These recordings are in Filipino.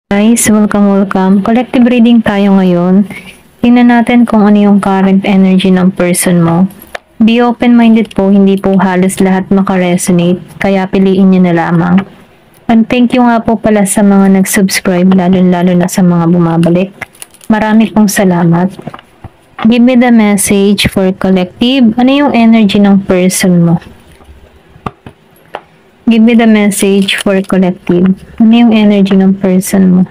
Guys, welcome. Collective reading tayo ngayon. Tingnan natin kung ano yung current energy ng person mo. Be open-minded po, hindi po halos lahat makaresonate, kaya piliin nyo na lamang. And thank you nga po pala sa mga nag-subscribe, lalo na sa mga bumabalik. Marami pong salamat. Give me the message for collective. Ano yung energy ng person mo? Give me the message for collective. Ano yung energy ng person mo?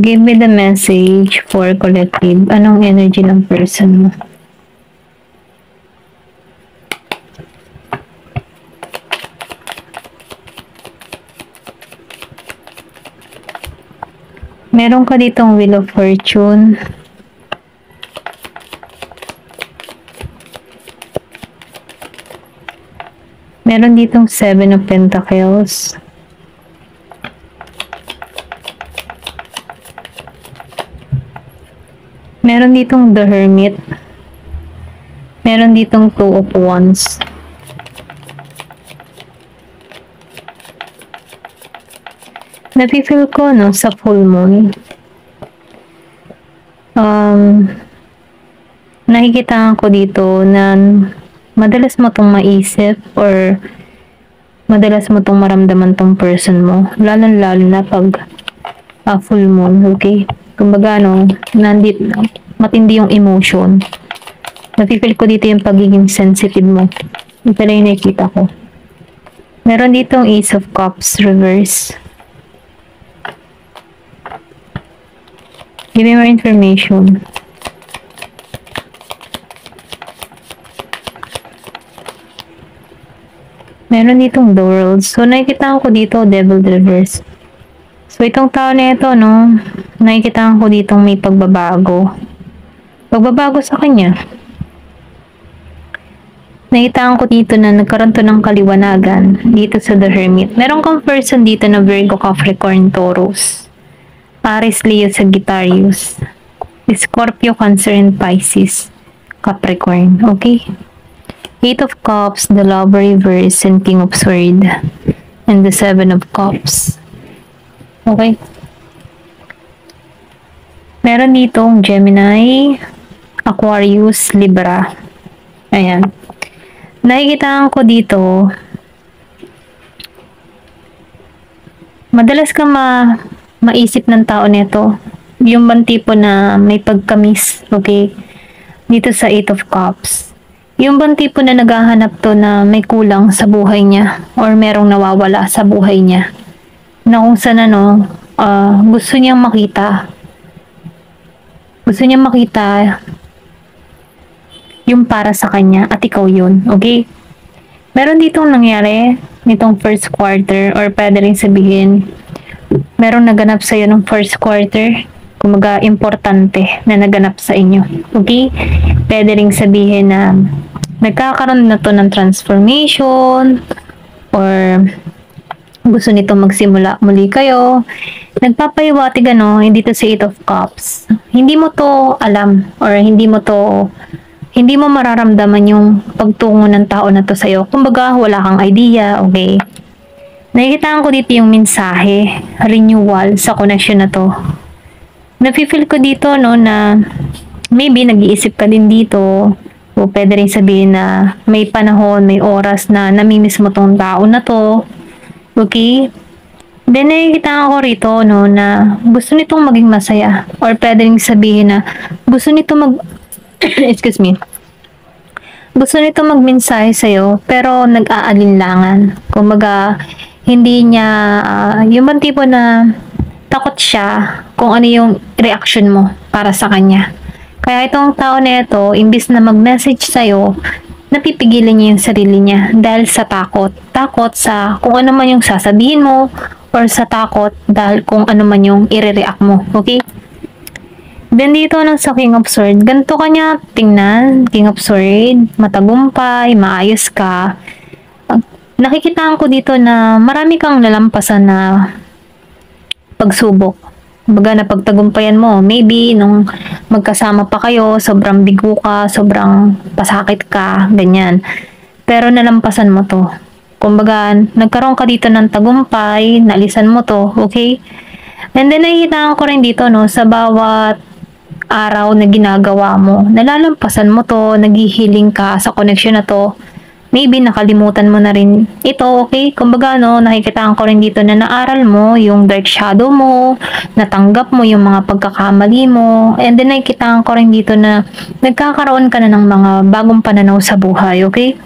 Give me the message for collective. Anong energy ng person mo? Meron ka ditong Wheel of Fortune. Meron ditong Seven of Pentacles. Meron ditong The Hermit. Meron ditong Two of Wands. Nafe-feel ko, no, sa full moon. Nakikita ko dito na madalas mo tong maisip or madalas mo tong maramdaman tong person mo. Lalo na pag full moon, okay? Kumbaga, no, matindi yung emotion. Nafe-feel ko dito yung pagiging sensitive mo. Ito lang yung nakikita ko. Meron ditong Ace of Cups reverse. Give me more information. Meron ditong The World. So, nakikita ko dito, Devil reverse. So, itong tao na ito, no, nakikita ko dito may pagbabago. Pagbabago sa kanya. Nakita ko dito na nagkaroon to ng kaliwanagan dito sa The Hermit. Meron kang person dito na Virgo, Capricorn, Taurus, Aries, Leo, Sagittarius, Scorpio, Cancer, and Pisces, Capricorn. Okay? Eight of Cups, the Lover reverse, and King of Swords, and the Seven of Cups. Okay? Meron ditong Gemini, Aquarius, Libra. Ayan. Nakikita ko dito, madalas ka maisip ng tao nito. Yung bang tipo na may pagkamis, okay? Dito sa Eight of Cups. Yung bang tipo na naghahanap to na may kulang sa buhay niya or merong nawawala sa buhay niya. Na kung saan gusto niyang makita. Gusto niyang makita yung para sa kanya at ikaw yun. Okay? Meron ditong nangyari nitong first quarter or pwede rin sabihin merong naganap sa'yo ng first quarter. Kumaga, importante na naganap sa inyo. Okay? Pwede rin sabihin na nagkakaroon na to ng transformation or gusto nito magsimula muli kayo. Nagpapahiwatig dito sa Eight of Cups. Hindi mo to alam or hindi mo mararamdaman yung pagtungo ng tao na to sa'yo. Kumbaga, wala kang idea, okay? Nakikita ko dito yung mensahe, renewal sa connection na to. Nafe-feel ko dito, no, na maybe nag-iisip ka din dito. O pwede rin sabihin na may panahon, may oras na namimiss mo tong tao na to. Okay? Then, nakikita ko rito, no, na gusto nitong maging masaya. Or pwede rin sabihin na gusto nito excuse me. Gusto nito magmensahe sa'yo, pero nag-aalinlangan. Kumbaga, hindi niya, yung bang tipo na takot siya kung ano yung reaction mo para sa kanya. Kaya itong tao na ito, imbis na mag-message sa'yo, napipigilan niya yung sarili niya dahil sa takot. Takot sa kung ano man yung sasabihin mo or sa takot dahil kung ano man yung i-react mo. Okay? Then dito sa King of Swords, ganito kanya tingnan, King of Swords, matagumpay, maayos ka. Nakikita ko dito na marami kang nalampasan na pagsubok. Baga na pagtagumpayan mo, maybe nung magkasama pa kayo, sobrang bigo ka, sobrang pasakit ka, ganyan. Pero nalampasan mo to. Kumbaga, nagkaroon ka dito ng tagumpay, naalisan mo to, okay? And then, nakikita ko rin dito, no, sa bawat araw na ginagawa mo, nalalampasan mo to, naghihiling ka sa connection na to, maybe nakalimutan mo na rin ito, okay? Kumbaga, no, nakikitaan ko rin dito na naaral mo yung dark shadow mo, natanggap mo yung mga pagkakamali mo, and then nakikitaan ko rin dito na nagkakaroon ka na ng mga bagong pananaw sa buhay, okay?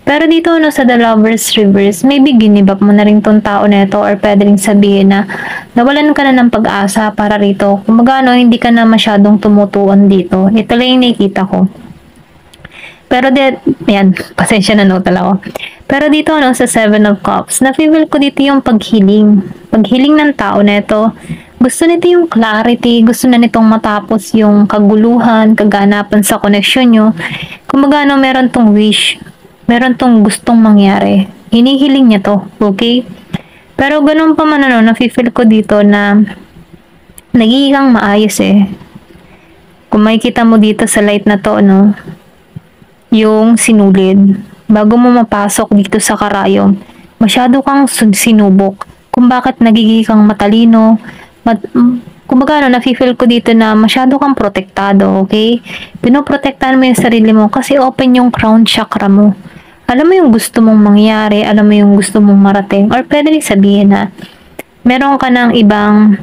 Pero dito, no, sa The Lovers Reverse, maybe ginib up mo na rin tong tao na ito, or pwede rin sabihin na nawalan ka na ng pag-asa para rito. Kumbaga, no, hindi ka na masyadong tumutuon dito. Ito lang yung nakikita ko. Pero yan, pasensya na no talaga. Pero dito, no, sa Seven of Cups, na-feel ko dito yung paghiling. Paghiling ng tao na ito. Gusto nito yung clarity, gusto na nitong matapos yung kaguluhan, kaganapan sa connection nyo. Kumbaga, no, meron tong wish, meron tong gustong mangyari. Hinihiling niya to, okay? Pero ganun pa man, ano, na-feel ko dito na nagiging maayos eh. Kung makikita mo dito sa light na to, no, yung sinulid. Bago mo mapasok dito sa karayom, masyado kang sinubok. Kung bakit nagiging kang matalino, kumbaga, no, nafe-feel ko dito na masyado kang protektado, okay? Pinoprotektahan mo yung sarili mo kasi open yung crown chakra mo. Alam mo yung gusto mong mangyari, alam mo yung gusto mong marating, or pwede rin sabihin na meron ka ng ibang,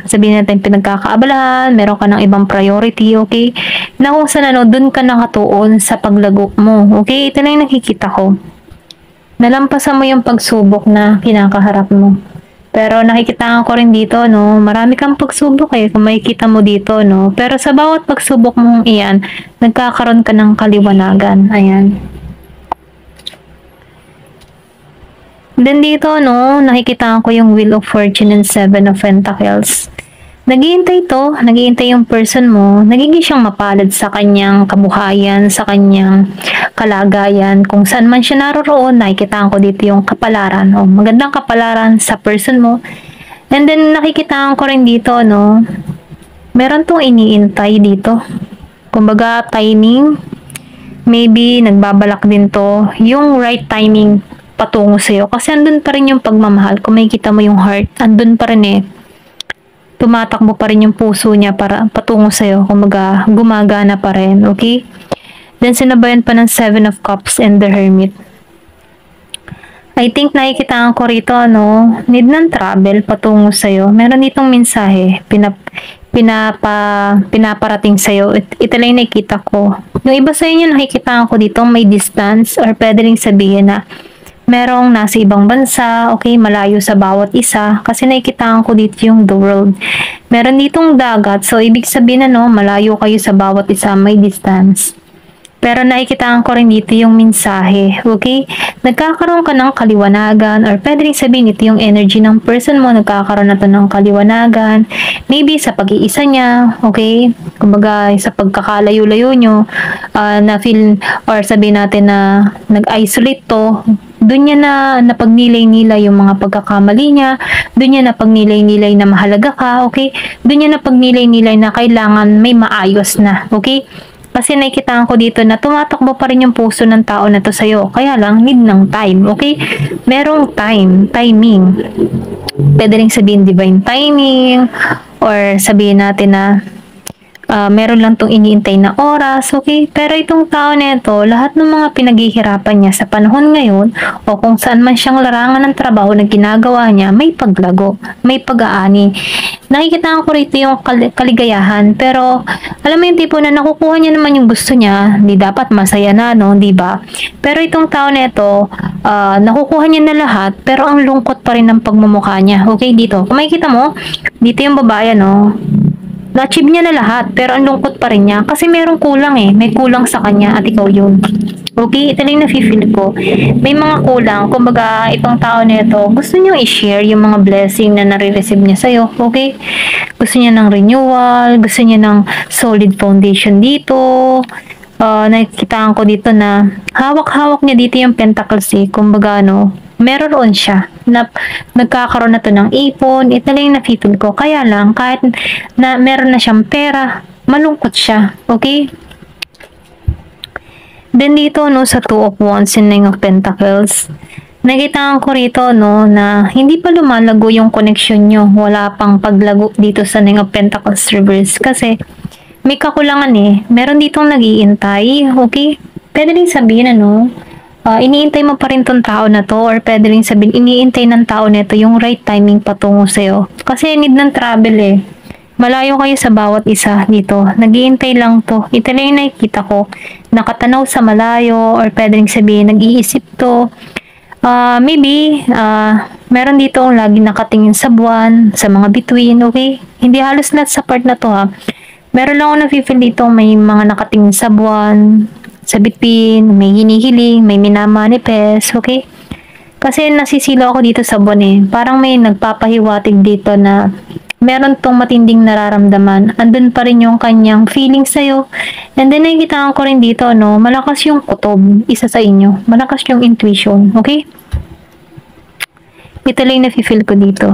sabihin natin pinagkakaabalahan, meron ka ng ibang priority, okay? Na kung saan, ano, dun ka nakatuon sa paglago mo, okay? Ito lang yung nakikita ko. Nalampasan mo yung pagsubok na kinakaharap mo. Pero nakikita ko rin dito, no, marami kang pagsubok eh, kung makikita mo dito, no. Pero sa bawat pagsubok mong iyan, nagkakaroon ka ng kaliwanagan. Ayan. Then dito, no, nakikita ko yung Wheel of Fortune and Seven of Pentacles. Naghihintay to, naghihintay yung person mo, nagiging siyang mapalad sa kanyang kabuhayan, sa kanyang kalagayan, kung saan man siya naroroon, nakikita ko dito yung kapalaran, o magandang kapalaran sa person mo. And then nakikita ko rin dito, no, meron tong iniintay dito. Kumbaga, timing, maybe nagbabalak din to, yung right timing patungo sa'yo. Kasi andun pa rin yung pagmamahal. Kung makikita mo yung heart, andun pa rin eh. Tumatakbo pa rin yung puso niya para patungo sa'yo. Kumbaga, gumagana pa rin. Okay? Then, sinabayan pa ng Seven of Cups and the Hermit. I think nakikita ko rito, no, need ng travel patungo sa'yo. Meron ditong mensahe, pinaparating sa'yo. Ito lang yung nakikita ko. Yung iba sa inyo, nakikita ko dito may distance, or pwede rin sabihin na merong nasa ibang bansa, okay, malayo sa bawat isa, kasi nakikita ko dito yung the world. Meron ditong dagat, so ibig sabihin na, no, malayo kayo sa bawat isa, may distance. Pero nakikita ko rin dito yung mensahe, okay? Nagkakaroon ka ng kaliwanagan, or pwede rin sabihin ito yung energy ng person mo, nagkakaroon na to ng kaliwanagan, maybe sa pag-iisa niya, okay? Kumbaga, sa pagkakalayo-layo nyo, na feel, or sabihin natin na nag-isolate to, doon niya na napagnilay-nilay yung mga pagkakamali niya, doon niya napagnilay-nilay na mahalaga ka, okay? Doon niya napagnilay-nilay na kailangan may maayos na, okay? Kasi nakikita ko dito na tumatakbo pa rin yung puso ng tao na to sa'yo. Kaya lang, need ng time, okay? Merong timing. Pwede rin sabihin divine timing, or sabihin natin na meron lang tong iniintay na oras, okay? Pero itong tao nito, lahat ng mga pinaghihirapan niya sa panahon ngayon, o kung saan man siyang larangan ng trabaho na ginagawa niya, may paglago, may pag-aani. Nakikita ko rito yung kaligayahan, pero alam mo yung tipo na nakukuha niya naman yung gusto niya, hindi dapat masaya na, no? Di ba? Pero itong tao nito, nakukuha niya na lahat, pero ang lungkot pa rin ng pagmumukha niya. Okay, dito. Kung makikita mo, dito yung babae, no? Na-achieve niya na lahat, pero ang lungkot pa rin niya. Kasi merong kulang eh. May kulang sa kanya at ikaw yun. Okay? Ito lang na-feel ko. May mga kulang. Kumbaga, itong tao nito, gusto niyo i-share yung mga blessing na nare-receive niya sa'yo. Okay? Gusto niya ng renewal. Gusto niya ng solid foundation dito. Nakikita ko dito na hawak-hawak niya dito yung pentacles eh. Kumbaga, no, meron siya na nagkakaroon na to ng ipon. Ito lang yung na-feel ko. Kaya lang, kahit na meron na siyang pera, malungkot siya. Okay? Then dito, no, sa Two of Wands and Nine of Pentacles, Nakita ko rito, no, na hindi pa lumalago yung connection nyo. Wala pang paglago dito sa Nine of Pentacles reverse kasi may kakulangan eh. Meron ditong nag-iintay, okay? Pwede rin sabihin, ano, iniintay mo pa rin tong tao na to, or pwede rin sabihin, iniintay ng tao nito yung right timing patungo sa'yo. Kasi need ng travel eh. Malayo kayo sa bawat isa dito. Nag-iintay lang to. Ito lang yung nakikita ko. Nakatanaw sa malayo, or pwede rin sabihin, nag-iisip to. Maybe, meron dito ang lagi nakatingin sa buwan, sa mga bituin, okay? Hindi halos lahat sa part na to ha. Meron lang ako na-feel dito, may mga nakatingin sa buwan, sa bituin, may hinihiling, may minamanifest, okay? Kasi nasisilo ako dito sa buwan eh. Parang may nagpapahiwatig dito na meron tong matinding nararamdaman. Andun pa rin yung kanyang feeling sa'yo. And then nakikita ko rin dito, no, malakas yung kutob, isa sa inyo. Malakas yung intuition, okay? Ito lang na-feel ko dito.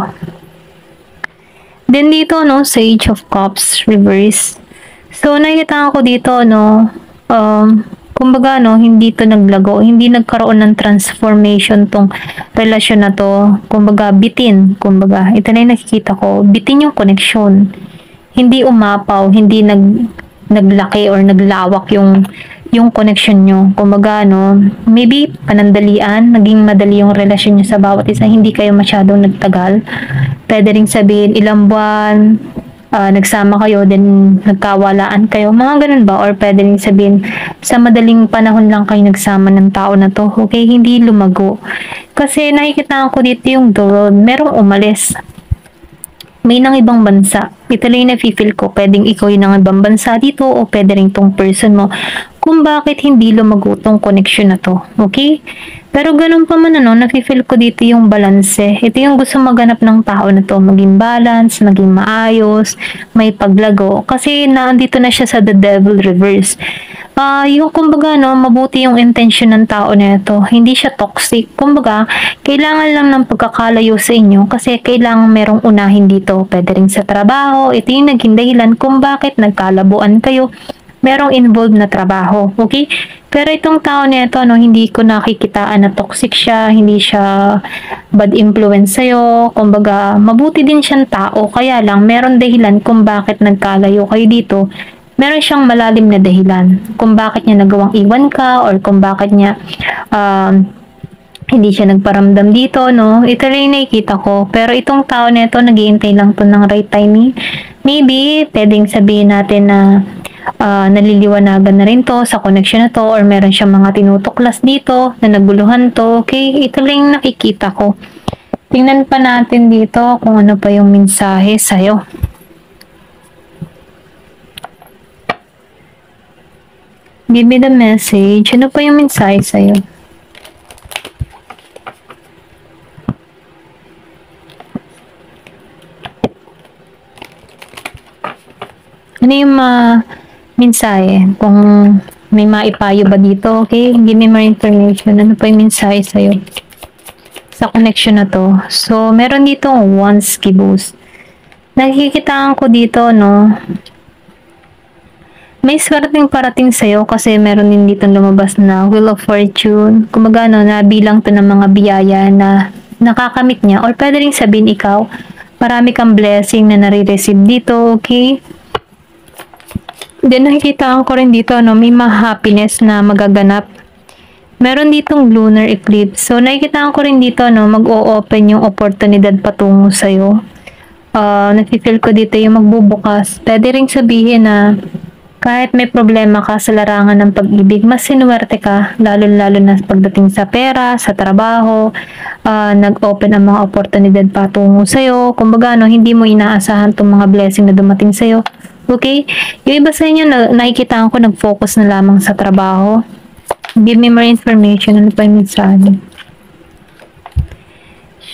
Then dito, no, Sage of Cups, reverse. So, nakikita ko dito, no, kumbaga, no, hindi to naglago, hindi nagkaroon ng transformation tong relasyon na to. Kumbaga, bitin. Kumbaga, ito na yung nakikita ko. Bitin yung connection. Hindi umapaw, hindi naglaki or naglawak yung connection nyo. Kumbaga, no, maybe panandalian, naging madali yung relasyon nyo sa bawat isa, hindi kayo masyadong nagtagal. Pwede rin sabihin, ilang buwan, nagsama kayo, then nagkawalaan kayo, mga ganun ba? Or pwede rin sabihin, sa madaling panahon lang kayo nagsama ng tao na to, okay? Hindi lumago. Kasi nakikita ko dito yung the road, merong umalis. May nang ibang bansa. Ito lang yung na-feel ko. Pwedeng ikaw yung nang ibang bansa dito o pwede rin tong person mo kung bakit hindi lumago tong connection na to. Okay? Pero ganun pa man, ano, na-feel ko dito yung balance. Ito yung gusto maganap ng tao na to. Maging balance, maging maayos, may paglago. Kasi naandito na siya sa the devil reverse. Yung kumbaga, no, mabuti yung intention ng tao na ito. Hindi siya toxic. Kumbaga, kailangan lang ng pagkakalayo sa inyo kasi kailangan merong unahin dito. Pwede rin sa trabaho. Ito yung naging dahilan kung bakit nagkalabuan kayo. Merong involved na trabaho. Okay? Pero itong tao na ito, no, hindi ko nakikitaan na toxic siya. Hindi siya bad influence sa'yo. Kumbaga, mabuti din siyang tao. Kaya lang, meron dahilan kung bakit nagkalayo kayo dito. Meron siyang malalim na dahilan kung bakit niya nagawang iwan ka or kung bakit niya hindi siya nagparamdam dito, no? Ito rin nakikita ko. Pero itong tao na ito, naghihintay lang to ng right timing. Maybe, pwedeng sabihin natin na naliliwanagan na rin to sa connection na to or meron siyang mga tinutuklas dito na naguluhan to. Okay? Ito lang nakikita ko. Tingnan pa natin dito kung ano pa yung mensahe sa'yo. Give me the message. Ano pa yung mensahe sa'yo? Ano yung mensahe? Kung may maipayo ba dito, okay? Give me more information. Ano pa yung mensahe sa'yo? Sa connection na to. So, meron dito once kibos. Nakikitaan ko dito, no? May swerteng parating sa'yo kasi meron din dito lumabas na Wheel of Fortune. Kumaga, no, nabilang to ng mga biyaya na nakakamit niya. Or pwede rin sabihin ikaw, marami kang blessing na nare-receive dito, okay? Then nakikita ko rin dito, no, may happiness na magaganap. Meron ditong lunar eclipse. So nakikita ko rin dito, no, mag-o-open yung oportunidad patungo sa'yo. Nafe-feel ko dito yung magbubukas. Pwede rin sabihin na kahit may problema ka sa larangan ng pag-ibig, mas sinuwerte ka, lalo-lalo na pagdating sa pera, sa trabaho, nag-open ang mga oportunidad patungo sa'yo. Kumbaga, no, hindi mo inaasahan itong mga blessing na dumating sa'yo. Okay? Yung iba sa inyo, nakikita ko nag-focus na lamang sa trabaho. Give me more information. Ano pa yung mensahe?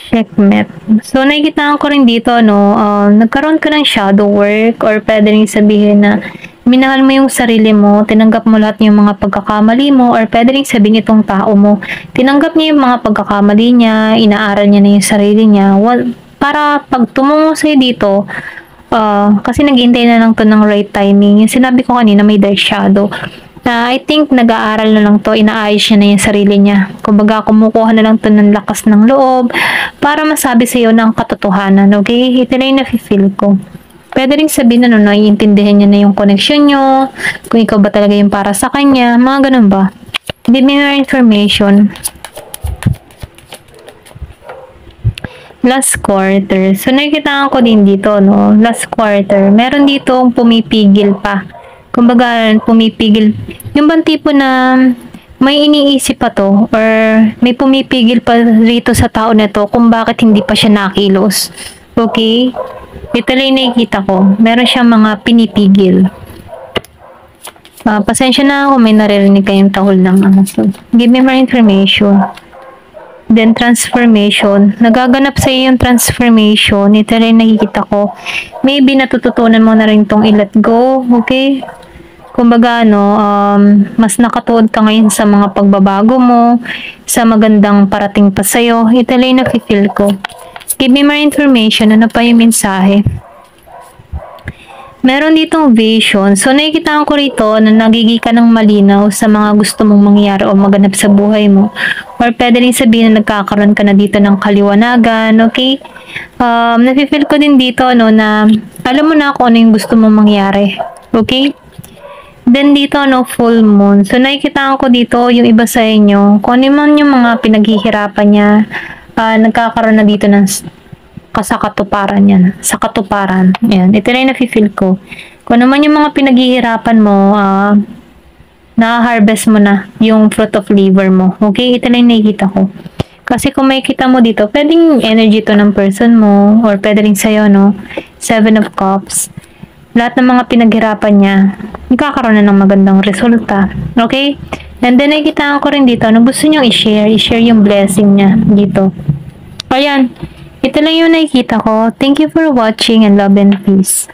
Checkmate. So, nakikita ko rin dito, no, nagkaroon ka ng shadow work or pwede rin sabihin na minahal mo yung sarili mo, tinanggap mo lahat yung mga pagkakamali mo, or pwede rin sabihin itong tao mo, tinanggap niya yung mga pagkakamali niya, inaaral niya na yung sarili niya, para pag tumungo sa'yo dito, kasi naghihintay na lang to ng right timing. Yung sinabi ko kanina, may dark shadow. I think nag-aaral na lang to, inaayos niya na yung sarili niya. Kumbaga, kumukuha na lang to ng lakas ng loob para masabi sa iyo ng katotohanan, okay? Ito na yung nafe-feel ko. Pwede rin sabihin na naiintindihan niya na yung connection nyo, kung ikaw ba talaga yung para sa kanya, mga ganun ba? Give me more information. Last quarter. So, nakikita ko din dito, no? Last quarter. Meron dito pumipigil pa. Kumbaga, pumipigil. Yung bang tipo na may iniisip pa to or may pumipigil pa rito sa tao na to kung bakit hindi pa siya nakilos. Okay? Ito lang nakikita ko. Meron siyang mga pinipigil. Pasensya na ako, may naririnig kayong tahol ng ano. So, give me more information. Then, transformation. Nagaganap sa iyo yung transformation. Ito rin nakikita ko. Maybe natututunan mo na rin itong i-let go. Okay? Kumbaga, mas nakatuod ka ngayon sa mga pagbabago mo, sa magandang parating pa sa'yo. Ito rin nafe-feel ko. Give me more information. Ano pa yung mensahe? Meron ditong vision. So, nakikita ko rito na nagiging ka ng malinaw sa mga gusto mong mangyari o maganap sa buhay mo. Or pwede rin sabihin na nagkakaroon ka na dito ng kaliwanagan. Okay? Nafe-feel ko din dito na alam mo na kung ano yung gusto mong mangyari. Okay? Then dito, full moon. So, nakikita ko dito yung iba sa inyo. Kung ano man yung mga pinaghihirapan niya, nagkakaroon na dito ng kasakatuparan yan. Sa katuparan. Ayan. Ito na yung nafe-feel ko. Kung ano man yung mga pinaghihirapan mo, na-harvest mo na yung fruit of labor mo. Okay? Ito na yung nakikita ko. Kasi kung makikita mo dito, pwedeng energy to ng person mo, or pwede rin sa'yo, Seven of Cups. Lahat ng mga pinaghirapan niya, magkakaroon na ng magandang resulta. Okay? And then, nakikita ko rin dito, gusto nyo i-share yung blessing niya dito. Ayan. Ito lang yung nakikita ko. Thank you for watching and love and peace.